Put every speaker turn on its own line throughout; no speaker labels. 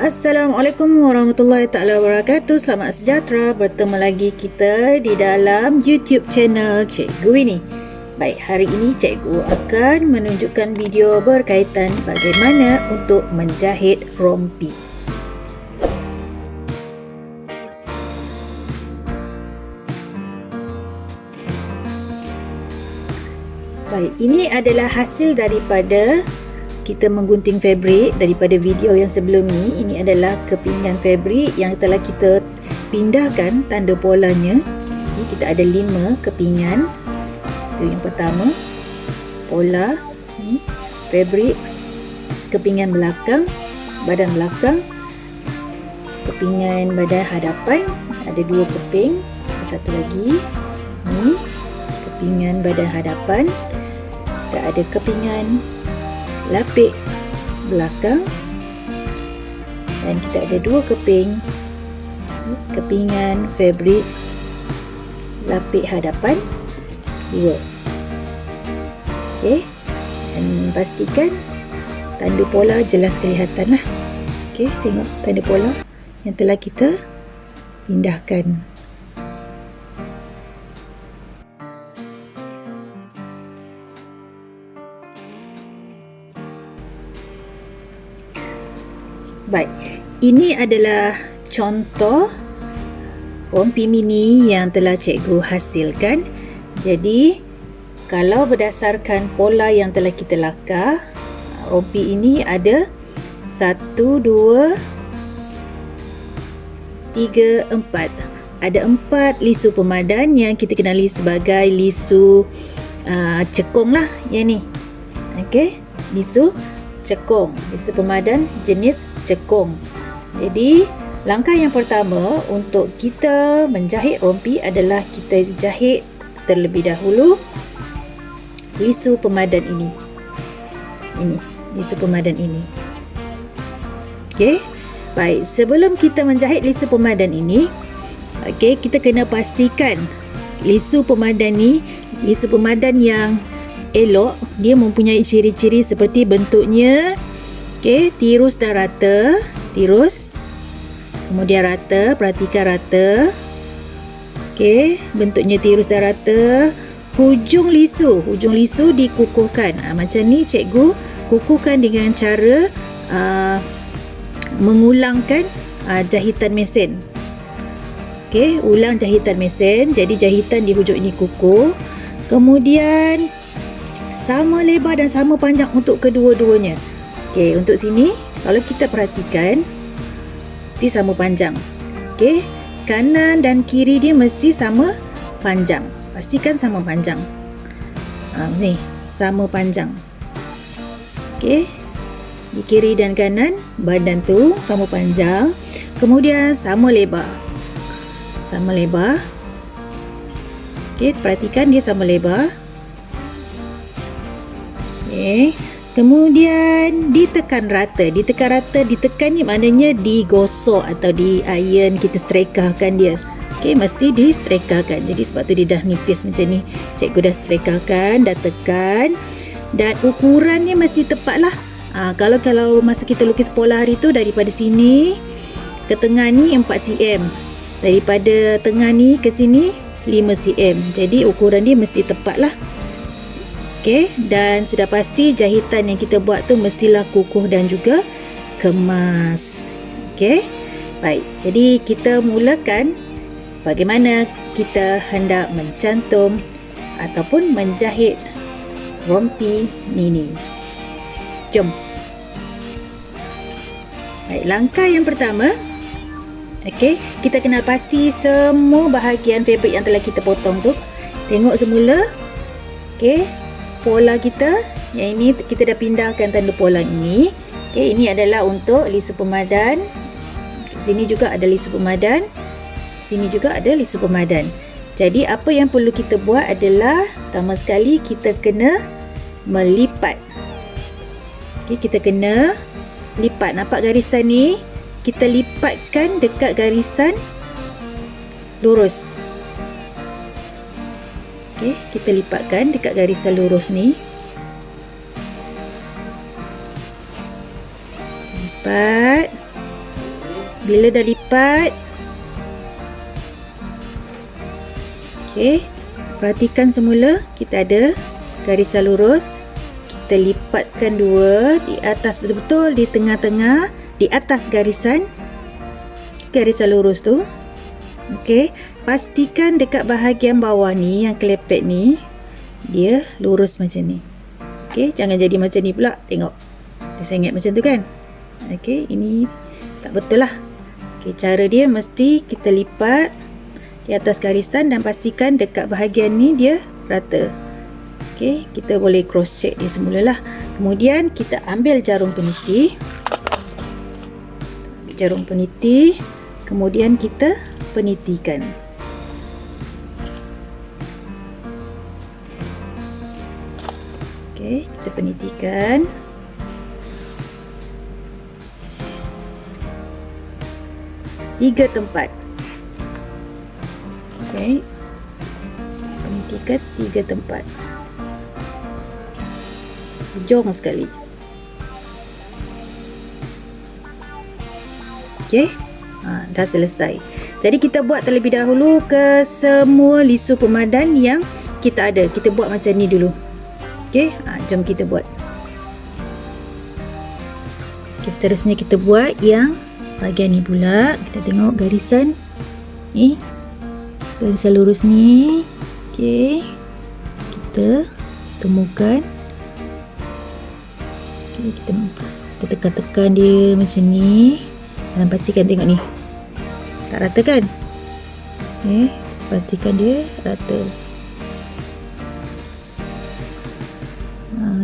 Assalamualaikum warahmatullahi taala wabarakatuh. Selamat sejahtera, bertemu lagi kita di dalam YouTube channel Cikgu Winnie. Baik, hari ini cikgu akan menunjukkan video berkaitan bagaimana untuk menjahit rompi. Baik, ini adalah hasil daripada kita menggunting fabrik daripada video yang sebelum ni. Ini adalah kepingan fabrik yang telah kita pindahkan tanda polanya. Ini kita ada 5 kepingan. Itu yang pertama, pola ni, fabrik, kepingan belakang, badan belakang, kepingan badan hadapan, ada 2 keping. Satu lagi ni, kepingan badan hadapan. Kita ada kepingan lapik belakang, dan kita ada 2 keping kepingan fabrik lapik hadapan 2. Okey, dan pastikan tanda pola jelas kelihatan lah. Okey, tengok tanda pola yang telah kita pindahkan. Baik, ini adalah contoh rompi mini yang telah cikgu hasilkan. Jadi, kalau berdasarkan pola yang telah kita lakar, rompi ini ada 1, 2, 3, 4. Ada 4 lisu pemadan yang kita kenali sebagai lisu cekung lah yang ni. Okey, lisu cekung, lisu pemadan jenis cekung. Jadi langkah yang pertama untuk kita menjahit rompi adalah kita jahit terlebih dahulu lisu pemadan ini. Ini lisu pemadan ini. Okey, baik, sebelum kita menjahit lisu pemadan ini, okey, kita kena pastikan lisu pemadan ni, lisu pemadan yang elok, dia mempunyai ciri-ciri seperti bentuknya, okey, tirus dan rata, tirus, kemudian rata, perhatikan rata, okey, bentuknya tirus dan rata. Hujung lisu dikukuhkan. Macam ni cikgu kukuhkan dengan cara mengulangkan jahitan mesin. Okey, ulang jahitan mesin, jadi jahitan di hujung ini kukuh. Kemudian sama lebar dan sama panjang untuk kedua-duanya. Okey, untuk sini kalau kita perhatikan mesti sama panjang. Okey, kanan dan kiri dia mesti sama panjang. Pastikan sama panjang. Ni, sama panjang. Okey, di kiri dan kanan badan tu sama panjang. Kemudian sama lebar. Sama lebar. Okey, perhatikan dia sama lebar. Okey, kemudian ditekan rata. Ditekan ni maknanya digosok atau di iron, kita strekakan dia. Okey, mesti di strekakan. Jadi sebab tu dia dah nipis macam ni. Cikgu dah strekakan, dah tekan, dan ukurannya mesti tepat lah. Kalau masa kita lukis pola hari tu, daripada sini ke tengah ni 4 cm, daripada tengah ni ke sini 5 cm. Jadi ukuran dia mesti tepat lah. Okey, dan sudah pasti jahitan yang kita buat tu mestilah kukuh dan juga kemas. Okey, baik, jadi kita mulakan bagaimana kita hendak mencantum ataupun menjahit rompi mini. Jom. Baik, langkah yang pertama, okey, kita kena pasti semua bahagian fabrik yang telah kita potong tu. Tengok semula. Okey, pola kita yang ini kita dah pindahkan tanda pola ini. Okey, ini adalah untuk lisu pemadan. Sini juga ada lisu pemadan. Sini juga ada lisu pemadan. Jadi apa yang perlu kita buat adalah pertama sekali kita kena melipat. Okey, kita kena lipat. Nampak garisan ni? Kita lipatkan dekat garisan lurus. Okey, kita lipatkan dekat garisan lurus ni. Lipat. Bila dah lipat, okey, perhatikan semula kita ada garisan lurus. Kita lipatkan dua di atas, betul-betul di tengah-tengah, di atas garisan lurus tu. Okey, pastikan dekat bahagian bawah ni, yang kelepek ni, dia lurus macam ni. Okey, jangan jadi macam ni pula. Tengok, dia sengit macam tu kan. Okey, ini tak betul lah. Okey, cara dia mesti kita lipat di atas garisan dan pastikan dekat bahagian ni dia rata. Okey, kita boleh cross check dia semula lah. Kemudian kita ambil jarum peniti. Kemudian kita penitikan. Okey, kita penitikan. Tiga tempat. Okey, penitikan 3 tempat. Hujung sekali. Okey, dah selesai. Jadi kita buat terlebih dahulu ke semua lisu pemadan yang kita ada. Kita buat macam ni dulu. Okey, jom kita buat. Okey, seterusnya kita buat yang bahagian ni pula. Kita tengok garisan ni, garisan lurus ni. Okey, kita temukan. Okey, kita tekan-tekan dia macam ni. Dan pastikan, tengok ni, tak rata kan? Okey, pastikan dia rata.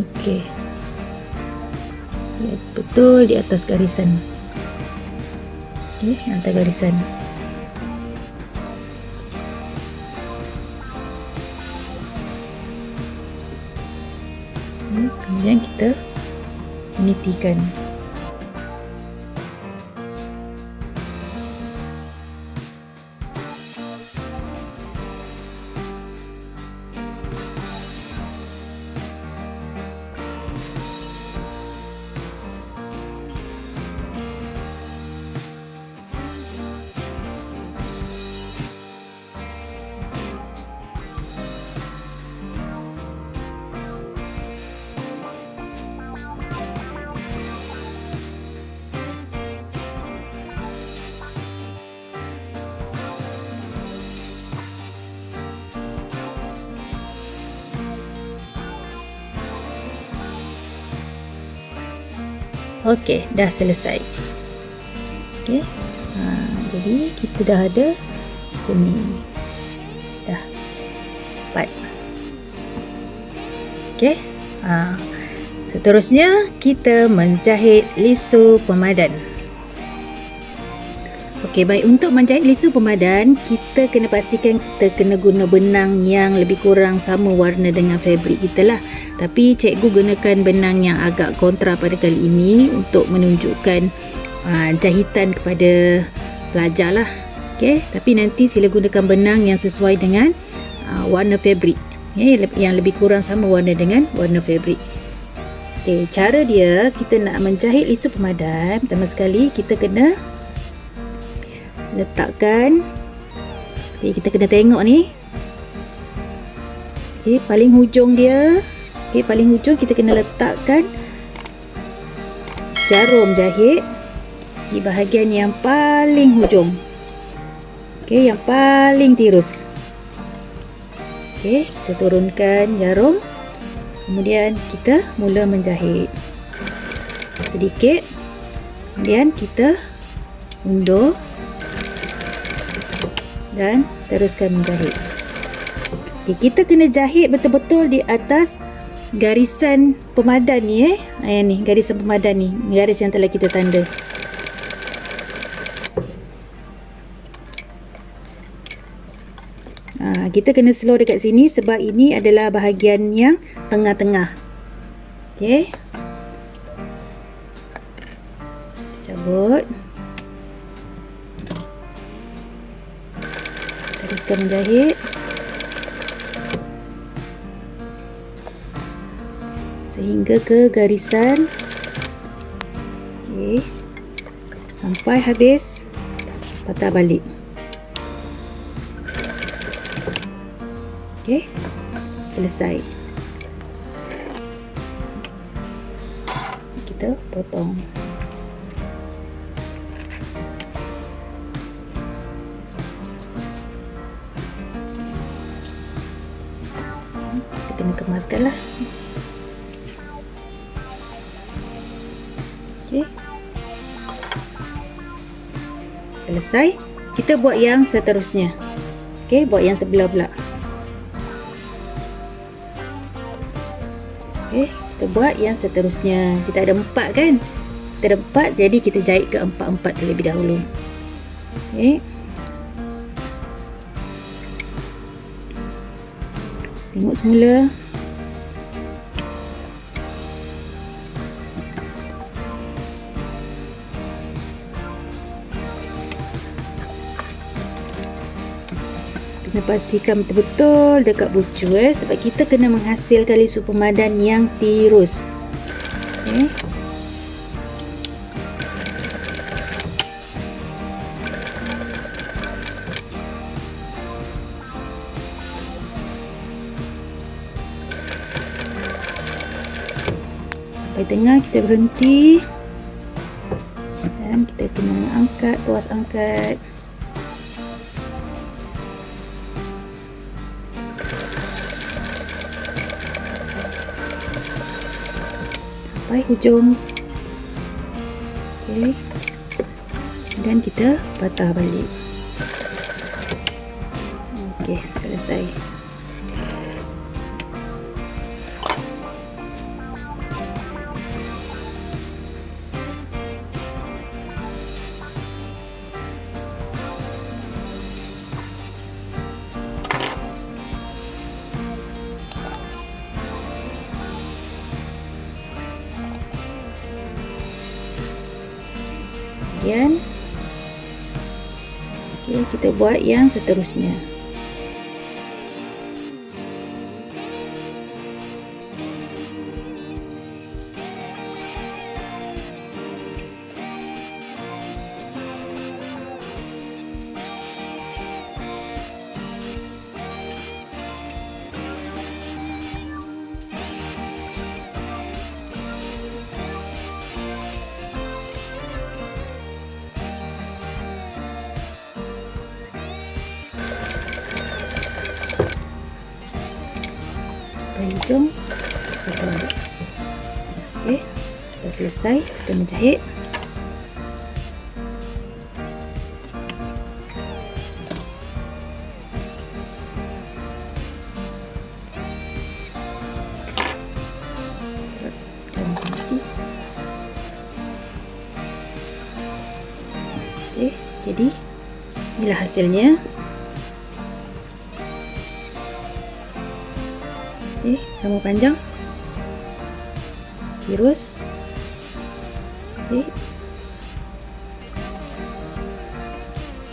Okey, ya, betul di atas garisan. Okey, atas garisan. Kemudian kita menitikan. Okey, dah selesai. Okey, jadi kita dah ada macam ni. Dah 4. Okey, seterusnya kita menjahit lisu pemadan. Okey, baik, untuk menjahit lisu pemadan, kita kena pastikan kita kena guna benang yang lebih kurang sama warna dengan fabric kita lah. Tapi cikgu gunakan benang yang agak kontra pada kali ini untuk menunjukkan jahitan kepada pelajar lah. Okey, tapi nanti sila gunakan benang yang sesuai dengan warna fabric, yang lebih kurang sama warna dengan warna fabric. Okey, cara dia, kita nak menjahit lisu pemadan, pertama sekali kita kena letakkan. Okey, kita kena tengok ni. Okey, paling hujung dia. Okey, paling hujung kita kena letakkan jarum jahit di bahagian yang paling hujung. Okey, yang paling tirus. Okey, kita turunkan jarum. Kemudian kita mula menjahit sedikit. Kemudian kita undur dan teruskan menjahit. Okay, kita kena jahit betul-betul di atas garisan pemadan ni. Yang ni, garisan pemadan ni, garis yang telah kita tanda. Kita kena slow dekat sini sebab ini adalah bahagian yang tengah-tengah. Okey, cabut. Teruskan menjahit sehingga ke garisan. Okey, sampai habis patah balik. Okey, selesai. Kita potong. Kita kena kemaskan lah. Okey, selesai. Kita buat yang seterusnya. Okey, buat yang sebelah pula. Okey, kita buat yang seterusnya. Kita ada 4 kan? Kita ada 4, jadi kita jahit ke 4 terlebih dahulu. Okey. Tengok semula. Kena pastikan betul-betul dekat bucu sebab kita kena menghasilkan lisu pemadan yang tirus. Okey. Sampai tengah kita berhenti. Dan kita kena angkat, tuas angkat. Sampai hujung. Okey. Dan kita patah balik. Okey, selesai. Kemudian kita buat yang seterusnya. Hujung kita balik. Okey, dah selesai. Kita menjahit. Okey, jadi inilah hasilnya. Sama panjang, tirus.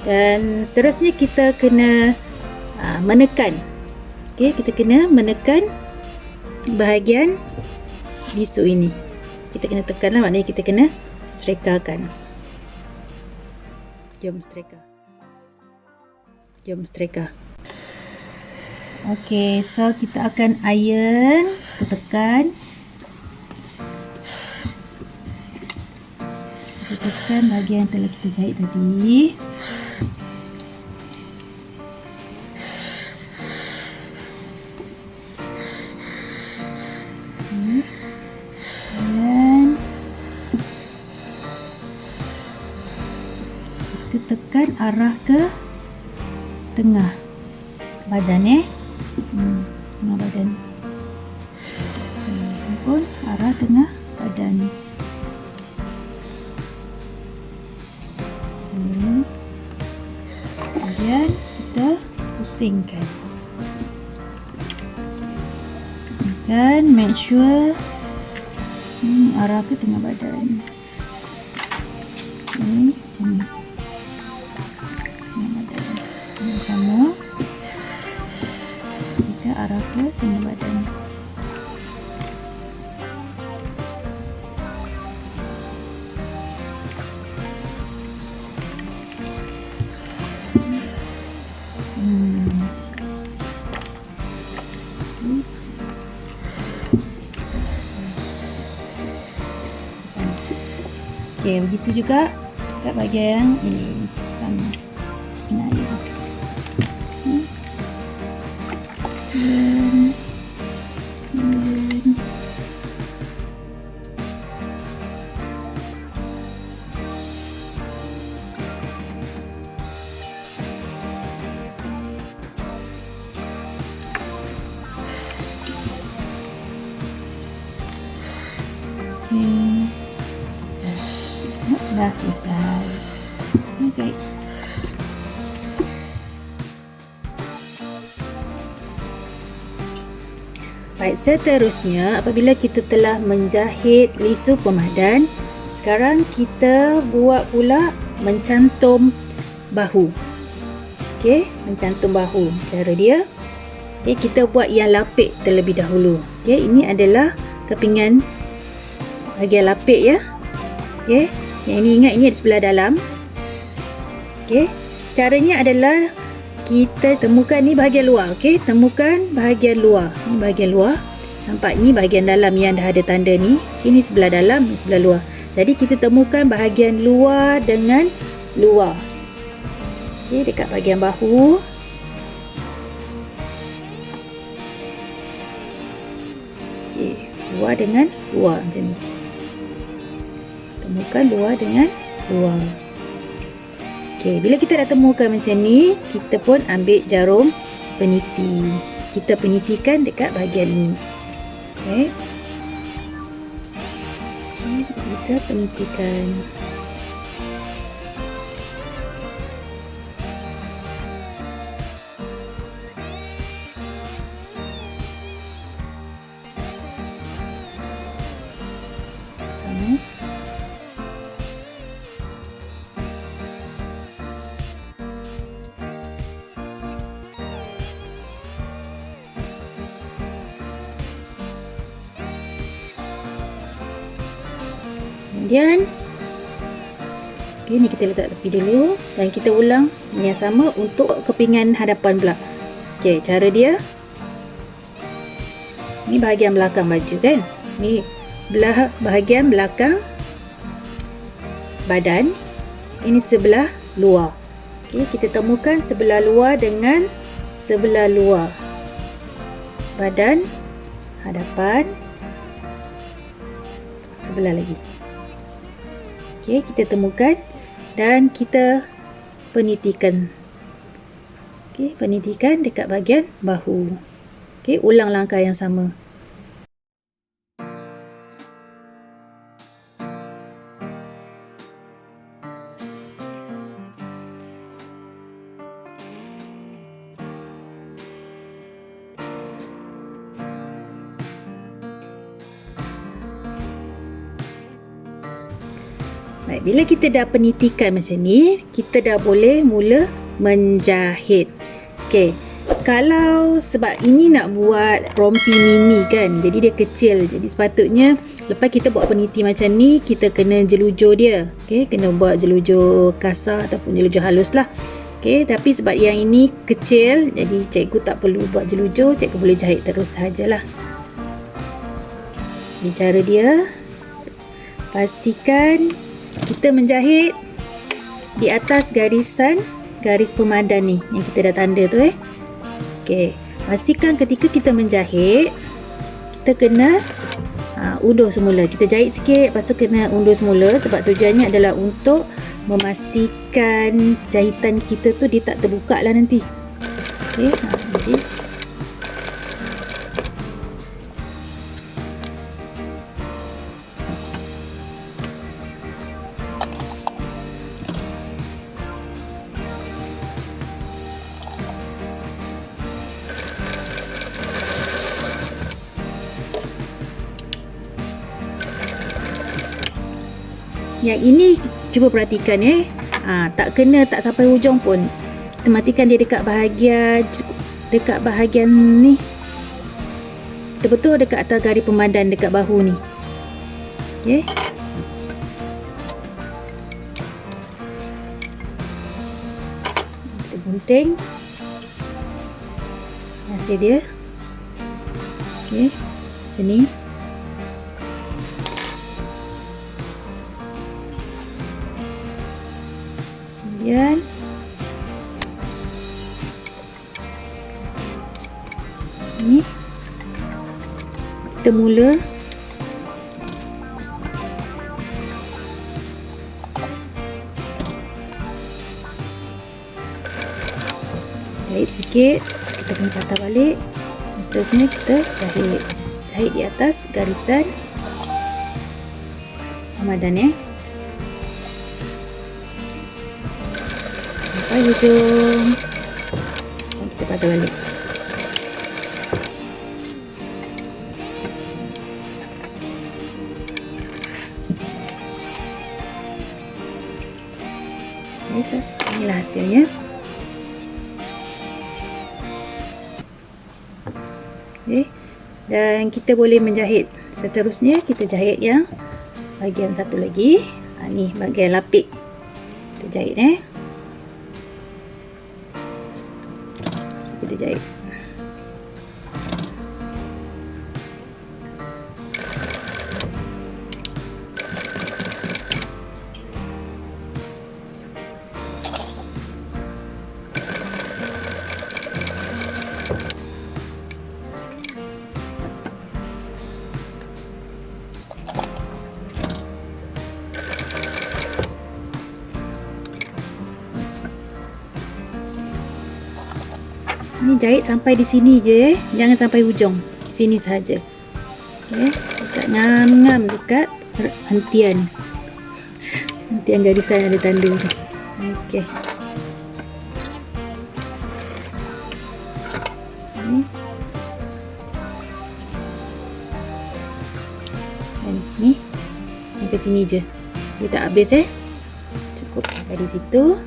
Dan seterusnya kita kena menekan. Kita kena menekan bahagian lisu ini. Kita kena tekan lah, maknanya kita kena serekakan. Jom sereka. Jom sereka. Okey, so kita akan iron, kita tekan. Kita tekan bahagian yang telah kita jahit tadi. Dan kita tekan arah ke tengah badan tengah badan. Pun arah tengah badan. Kemudian kita pusingkan. Dan make sure arah ke tengah badan. Macam ni. Tengah badan. Sama. Kita arah ke tengah badan. Okey, begitu juga kat bahagian ini. Sama. Nah, ya. Dah selesai. Okey. Baik, seterusnya apabila kita telah menjahit lisu pemadan, sekarang kita buat pula mencantum bahu. Okey, mencantum bahu. Cara dia, okey, kita buat yang lapik terlebih dahulu. Okey, ini adalah kepingan bahagian lapik ya. Okey, yang ini ingat ini di sebelah dalam. Okey, caranya adalah kita temukan ni bahagian luar. Okey, temukan bahagian luar. Ni bahagian luar. Nampak ni bahagian dalam yang dah ada tanda ni. Ini sebelah dalam, ni sebelah luar. Jadi kita temukan bahagian luar dengan luar. Okey, dekat bahagian bahu. Okey, luar dengan luar macam ni. Temukan luar dengan luar. Okey, bila kita dah temukan macam ni, kita pun ambil jarum peniti. Kita penitikan dekat bahagian ni. Okey. Kita penitikan. Sama. Kemudian okey, ni kita letak tepi dulu dan kita ulang yang sama untuk kepingan hadapan pula. Okey, cara dia ni bahagian belakang baju kan. Ni bahagian belakang badan. Ini sebelah luar. Okey, kita temukan sebelah luar dengan sebelah luar badan, hadapan, sebelah lagi. Okey, kita temukan dan kita penitikan. Okey, penitikan dekat bahagian bahu. Okey, ulang langkah yang sama. Baik, bila kita dah penitikan macam ni, kita dah boleh mula menjahit. Okey, kalau sebab ini nak buat rompi mini kan, jadi dia kecil. Jadi sepatutnya lepas kita buat peniti macam ni, kita kena jelujur dia. Okey, kena buat jelujur kasar ataupun jelujur halus lah. Okey, tapi sebab yang ini kecil, jadi cikgu tak perlu buat jelujur, cikgu boleh jahit terus sajalah. Ini cara dia. Pastikan kita menjahit di atas garis pemadan ni yang kita dah tanda tu Okey, pastikan ketika kita menjahit kita kena undur semula. Kita jahit sikit, lepas tu kena undur semula sebab tujuannya adalah untuk memastikan jahitan kita tu dia tak terbuka lah nanti. Okey, jadi yang ini cuba perhatikan tak kena tak sampai hujung pun. Kita matikan dia dekat bahagian ni. Betul-betul dekat atas garis pemadan dekat bahu ni. Okey. Kita gunting hasil dia. Okey, macam ni. Kemudian ni kita mula jahit sikit, kita kena patah balik. Seterusnya kita jahit di atas garisan hamadan sampai hujung. Dan kita patah balik. Inilah hasilnya. Okay. Dan kita boleh menjahit. Seterusnya kita jahit yang bahagian satu lagi. Ni bahagian lapik. Kita jahit so, kita jahit. Ini jahit sampai di sini je, jangan sampai hujung. Sini saja. Okey, dekat ngam-ngam dekat hentian garisan ada tanda tu. Okey. Dan ni sampai sini je. Dia tak habis cukup sampai di situ.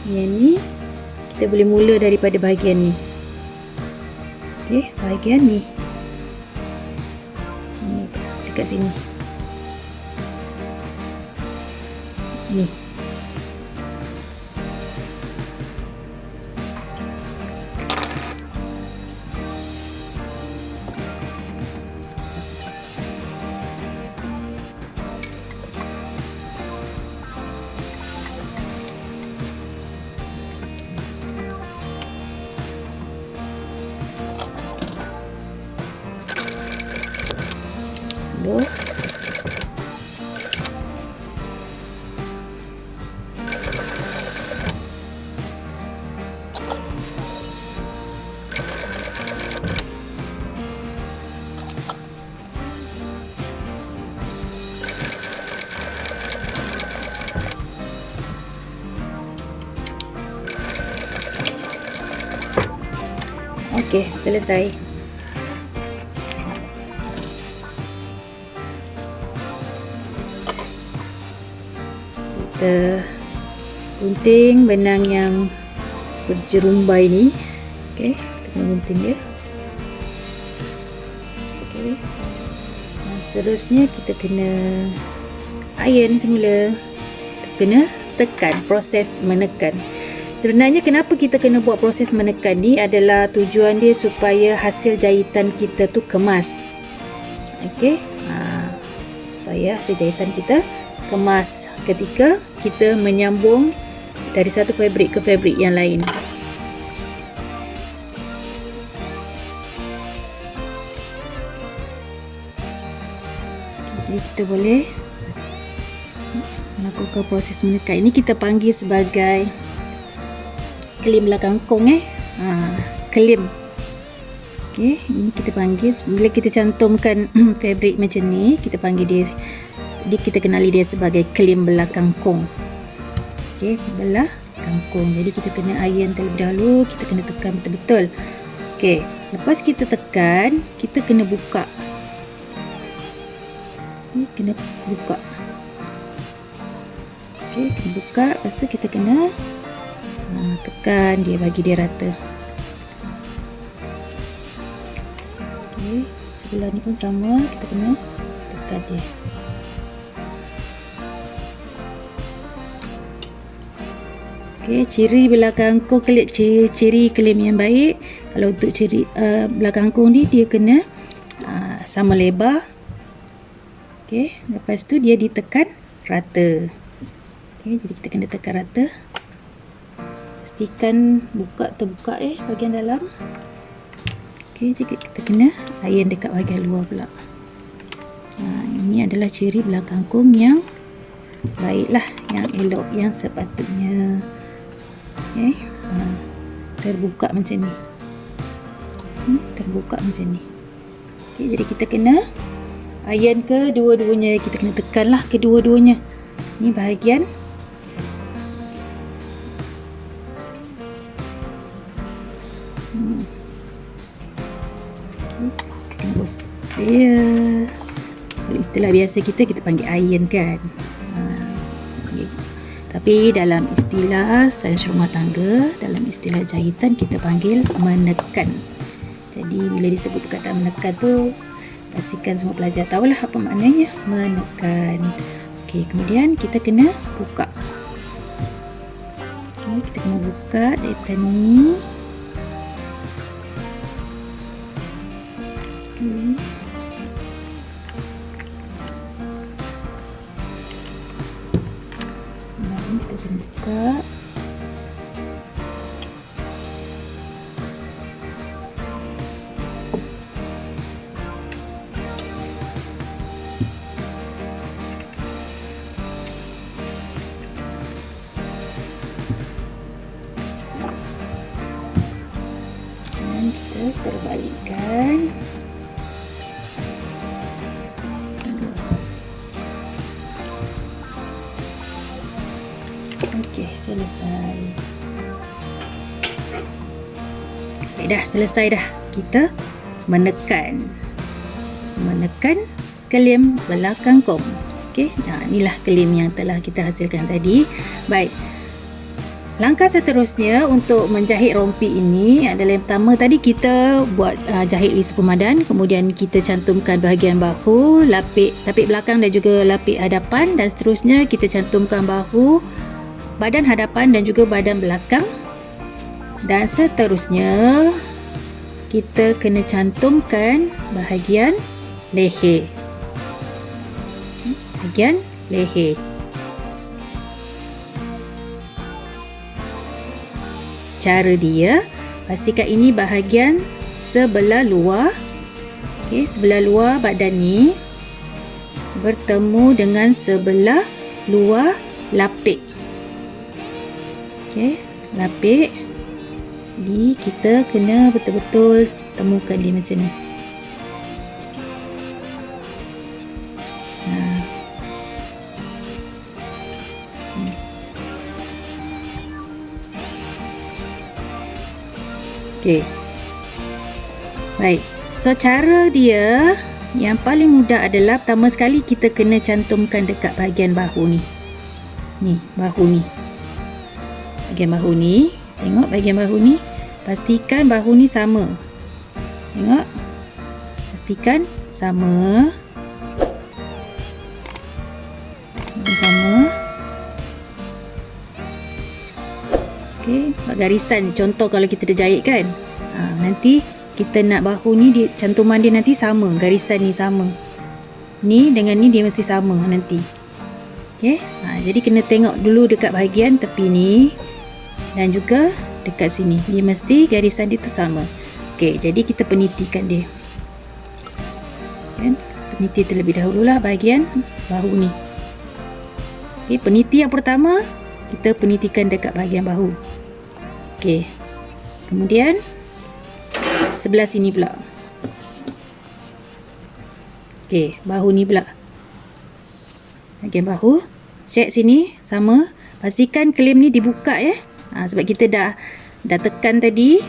Yang ni kita boleh mula daripada bahagian ni. Okey, bahagian ni. Ni dekat sini. Ni. Okey, selesai. Kita gunting benang yang berjerumbai ni. Okey, kita kena gunting dia. Okey. Seterusnya kita kena iron semula. Kita kena tekan, proses menekan. Sebenarnya kenapa kita kena buat proses menekan ni adalah tujuan dia supaya hasil jahitan kita tu kemas. Okey. Supaya hasil jahitan kita kemas ketika kita menyambung dari satu fabrik ke fabrik yang lain. Jadi kita boleh melakukan proses menekan. Ini kita panggil sebagai kelim belakang kong kelim. Okey, ini kita panggil bila kita cantumkan fabrik macam ni, kita panggil dia, kita kenali dia sebagai kelim belakang kong. Okey, belakang kong. Jadi kita kena iron terlebih dahulu, kita kena tekan betul-betul. Okey, lepas kita tekan, kita kena buka. Ni kena buka. Okey, kena buka, lepas tu kita kena tekan dia, bagi dia rata. Okey, sebelah ni pun sama, kita kena tekan dia. Okey, ciri belakang kong, ciri kelim yang baik, kalau untuk ciri belakang kong ni, dia kena sama lebar Okey, lepas tu dia ditekan rata. Okey, jadi kita kena tekan rata. Pastikan terbuka bahagian dalam. Okey, jadi kita kena iron dekat bahagian luar pula. Ini adalah ciri belah kangkung yang baiklah, yang elok, yang sepatutnya. Okey, terbuka macam ni. Terbuka macam ni. Okey, jadi kita kena iron kedua-duanya. Kita kena tekanlah kedua-duanya. Ni bahagian kita kena gosok. Kalau istilah biasa kita panggil iron kan. Tapi dalam istilah sains rumah tangga, dalam istilah jahitan, kita panggil menekan. Jadi bila disebut perkataan menekan tu, pastikan semua pelajar tahulah apa maknanya menekan. Okey, kemudian kita kena buka. Okey, kita kena buka daripada ni. Okey. Kita kena buka. Dan kita terbalikkan. Okey, selesai. Dah selesai dah. Kita menekan kelem belah kangkung. Okey, inilah kelem yang telah kita hasilkan tadi. Baik. Langkah seterusnya untuk menjahit rompi ini adalah yang pertama tadi kita buat jahit lisu pemadan, kemudian kita cantumkan bahagian bahu, lapik belakang dan juga lapik hadapan, dan seterusnya kita cantumkan bahu, badan hadapan dan juga badan belakang, dan seterusnya kita kena cantumkan bahagian leher. Cara dia, pastikan ini bahagian sebelah luar. Okey, sebelah luar badan ni bertemu dengan sebelah luar lapik. Okey, lapik. Jadi kita kena betul-betul temukan dia macam ni. Okey. Baik. So cara dia yang paling mudah adalah pertama sekali kita kena cantumkan dekat bahagian bahu ni. Ni, bahu ni. Bahagian bahu ni. Tengok bahagian bahu ni. Pastikan bahu ni sama. Tengok. Pastikan sama. Sama. Okey, buat garisan. Contoh kalau kita dah jahit kan. Nanti kita nak bahu ni cantuman dia nanti sama, garisan ni sama. Ni dengan ni dia mesti sama nanti. Okey. Jadi kena tengok dulu dekat bahagian tepi ni dan juga dekat sini. Dia mesti garisan dia tu sama. Okey, jadi kita penitikan dia. Kan? Peniti terlebih dahululah bahagian bahu ni. Okey, peniti yang pertama kita penitikan dekat bahagian bahu. Okey. Kemudian sebelah sini pula. Okey, bahu ni pula. Bahagian bahu, check sini sama. Pastikan kelem ni dibuka ya. Sebab kita dah tekan tadi.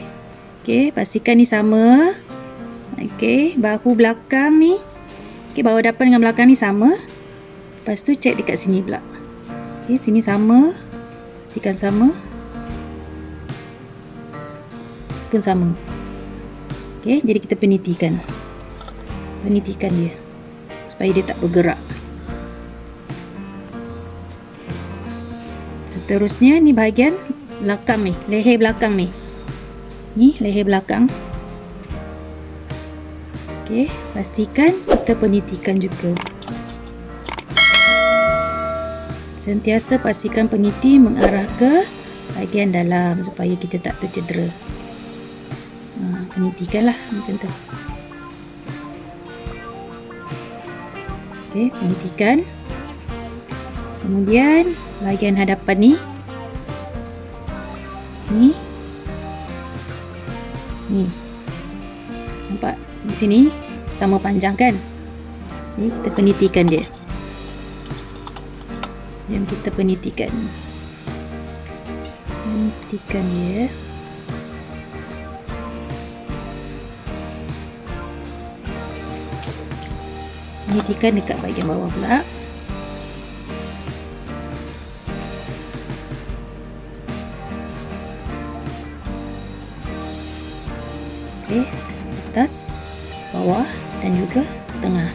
Okey, pastikan ni sama. Okey, bahu belakang ni. Okey, bahu hadapan dengan belakang ni sama. Lepas tu check dekat sini pula. Okey, sini sama. Pastikan sama. Pun sama. Okey, jadi kita penitikan dia supaya dia tak bergerak. Seterusnya ni bahagian belakang ni, leher belakang ni. Ni leher belakang. Okey, pastikan kita penitikan juga. Sentiasa pastikan peniti mengarah ke bahagian dalam supaya kita tak tercedera. Penitikanlah macam tu. Okey, penitikan. Kemudian bahagian hadapan ni. Ni. Nampak di sini sama panjang kan? Ni kita penitikan dia. Yang kita penitikan dia. Penitikan dekat bahagian bawah pula. Okey, atas, bawah dan juga tengah.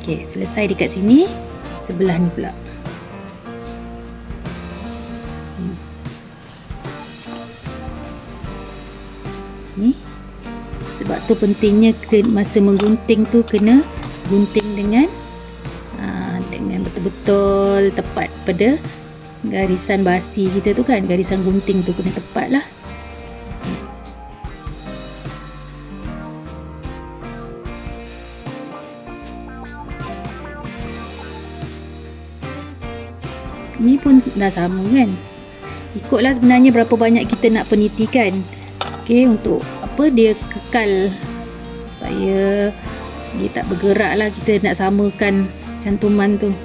Okey, selesai dekat sini, sebelah ni pula. Ni. Sebab tu pentingnya masa menggunting tu kena gunting dengan betul-betul tepat pada garisan basi kita tu kan. Garisan gunting tu kena tepat lah. Ni pun dah sama kan. Ikutlah sebenarnya berapa banyak kita nak penitikan. Okey, untuk apa dia kekal supaya dia tak bergerak lah, kita nak samakan cantuman tu.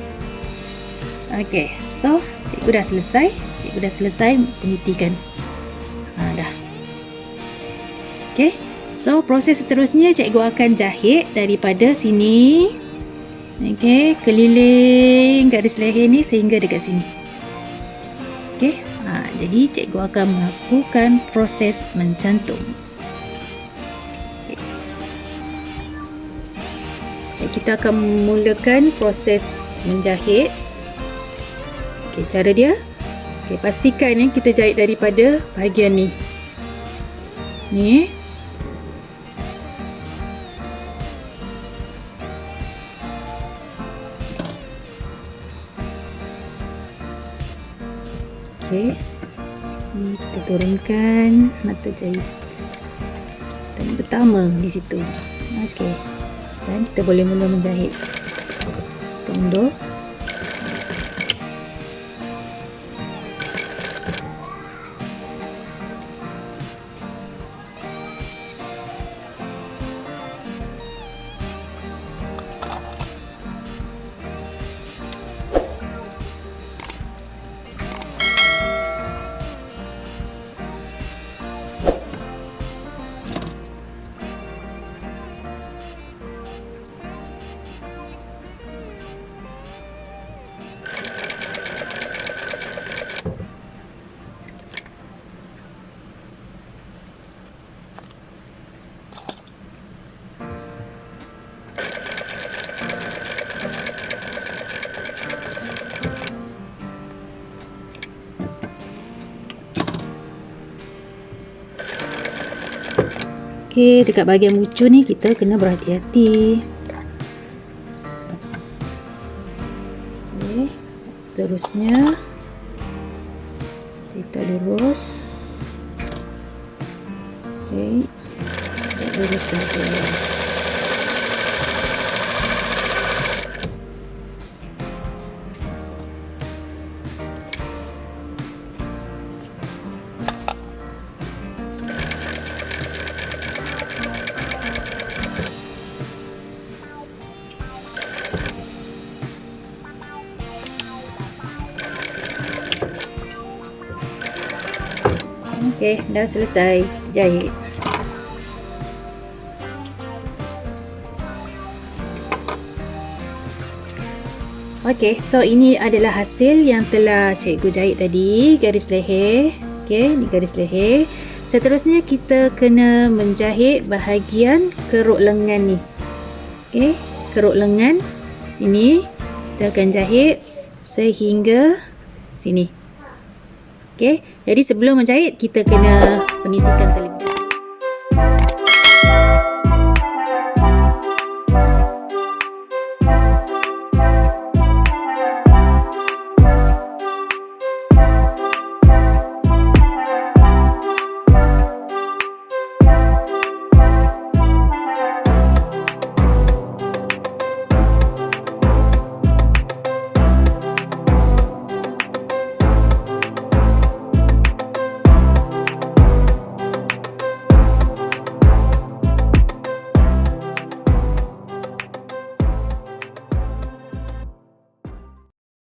Okey, so cikgu dah selesai penitikan. Dah. Okey, so proses seterusnya cikgu akan jahit daripada sini. Okey, keliling garis leher ni sehingga dekat sini. Okey, jadi cikgu akan melakukan proses mencantum. Okay, kita akan memulakan proses menjahit. Okey, cara dia. Okey, pastikan kita jahit daripada bahagian ni. Ni. Okey, ni kita turunkan mata jahit dan pertama di situ. Okey, dan kita boleh mula menjahit. Tunduk. Okey, dekat bahagian bucu ni kita kena berhati-hati. Okey, seterusnya kita lurus. Okey, kita lurus saja. Okey, dah selesai jahit. Okey, so ini adalah hasil yang telah cikgu jahit tadi, garis leher. Okey, ni garis leher. Seterusnya kita kena menjahit bahagian keruk lengan ni. Okey, keruk lengan sini kita akan jahit sehingga sini. Okey, jadi sebelum menjahit kita kena penitikan telinga.